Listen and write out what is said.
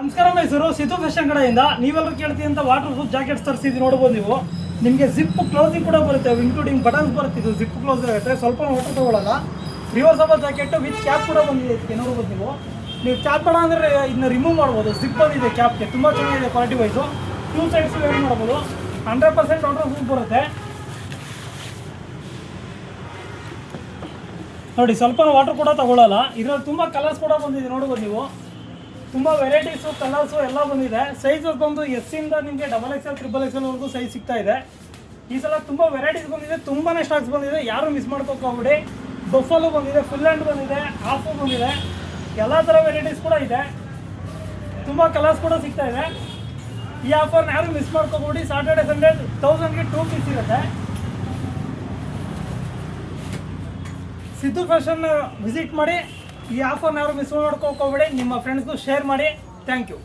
ನಮಸ್ಕಾರ ಮೈಸೂರು ಸಿದ್ದು ಫ್ಯಾಷನ್ ಕಡೆಯಿಂದ ನೀವೆಲ್ಲರೂ ಕೇಳ್ತೀರಂತ ವಾಟರ್ ಪ್ರೂಫ್ ಜಾಕೆಟ್ಸ್ ತರಿಸಿದ್ದು ನೋಡ್ಬೋದು ನೀವು. ನಿಮಗೆ ಜಿಪ್ ಕ್ಲೋಸಿಂಗ್ ಕೂಡ ಬರುತ್ತೆ, ಇನ್ಕ್ಲೂಡಿಂಗ್ ಬಟನ್ಸ್ ಬರುತ್ತೆ. ಇದು ಜಿಪ್ ಕ್ಲೋಸ್ ಆಗುತ್ತೆ, ಸ್ವಲ್ಪ ವಾಟರ್ ತಗೊಳ್ಳಲ್ಲ. ರಿವರ್ಸಬಲ್ ಜಾಕೆಟ್ ವಿತ್ ಕ್ಯಾಪ್ ಕೂಡ ಬಂದಿದೆ. ಇದಕ್ಕೆ ನೋಡ್ಬೋದು ನೀವು ಕ್ಯಾಪ್ ಬೇಡ ಅಂದರೆ ಇದನ್ನ ರಿಮೂವ್ ಮಾಡ್ಬೋದು. ಜಿಪ್ ಬಂದಿದೆ ಕ್ಯಾಪ್ಗೆ, ತುಂಬ ಚೆನ್ನಾಗಿದೆ quality wise. Two sides wear ಮಾಡ್ಬೋದು. 100% ವಾಟರ್ ಪ್ರೂಫ್ ಬರುತ್ತೆ ನೋಡಿ. ಸ್ವಲ್ಪ ವಾಟರ್ ಕೂಡ ತಗೊಳ್ಳಲ್ಲ. ಇದರಲ್ಲಿ ತುಂಬ ಕಲರ್ಸ್ ಕೂಡ ಬಂದಿದೆ ನೋಡ್ಬೋದು ನೀವು. ತುಂಬ ವೆರೈಟೀಸು ಕಲರ್ಸು ಎಲ್ಲ ಬಂದಿದೆ. ಸೈಜಸ್ ಬಂದು ಎಸ್ ಇಂದ ನಿಮಗೆ XXL, XXL ವರೆಗೂ ಸೈಜ್ ಸಿಗ್ತಾ ಇದೆ. ಈ ಸಲ ತುಂಬ ವೆರೈಟೀಸ್ ಬಂದಿದೆ, ತುಂಬಾ ಸ್ಟಾಕ್ಸ್ ಬಂದಿದೆ. ಯಾರು ಮಿಸ್ ಮಾಡ್ಕೋಕೋಗ್ಬಿಡಿ. ಬಫಲು ಬಂದಿದೆ, ಫುಲ್ ಹ್ಯಾಂಡ್ ಬಂದಿದೆ, ಹಾಫು ಬಂದಿದೆ, ಎಲ್ಲ ಥರ ವೆರೈಟೀಸ್ ಕೂಡ ಇದೆ. ತುಂಬ ಕಲರ್ಸ್ ಕೂಡ ಸಿಗ್ತಾ ಇದೆ. ಈ ಆಫರ್ನ ಯಾರು ಮಿಸ್ ಮಾಡ್ಕೋಬೇಡಿ. ಸಾಟರ್ಡೆ ಸಂಡೇ 1000ಗೆ 2 ಪೀಸ್ ಇರುತ್ತೆ. ಸಿದ್ದು ಫ್ಯಾಷನ್ ವಿಸಿಟ್ ಮಾಡಿ. ಈ ಆಫರ್ನ ಯಾರು ಮಿಸ್ ಮಾಡ್ಕೋಬೇಡಿ. ನಿಮ್ಮ ಫ್ರೆಂಡ್ಸ್ಗೂ ಶೇರ್ ಮಾಡಿ. Thank you.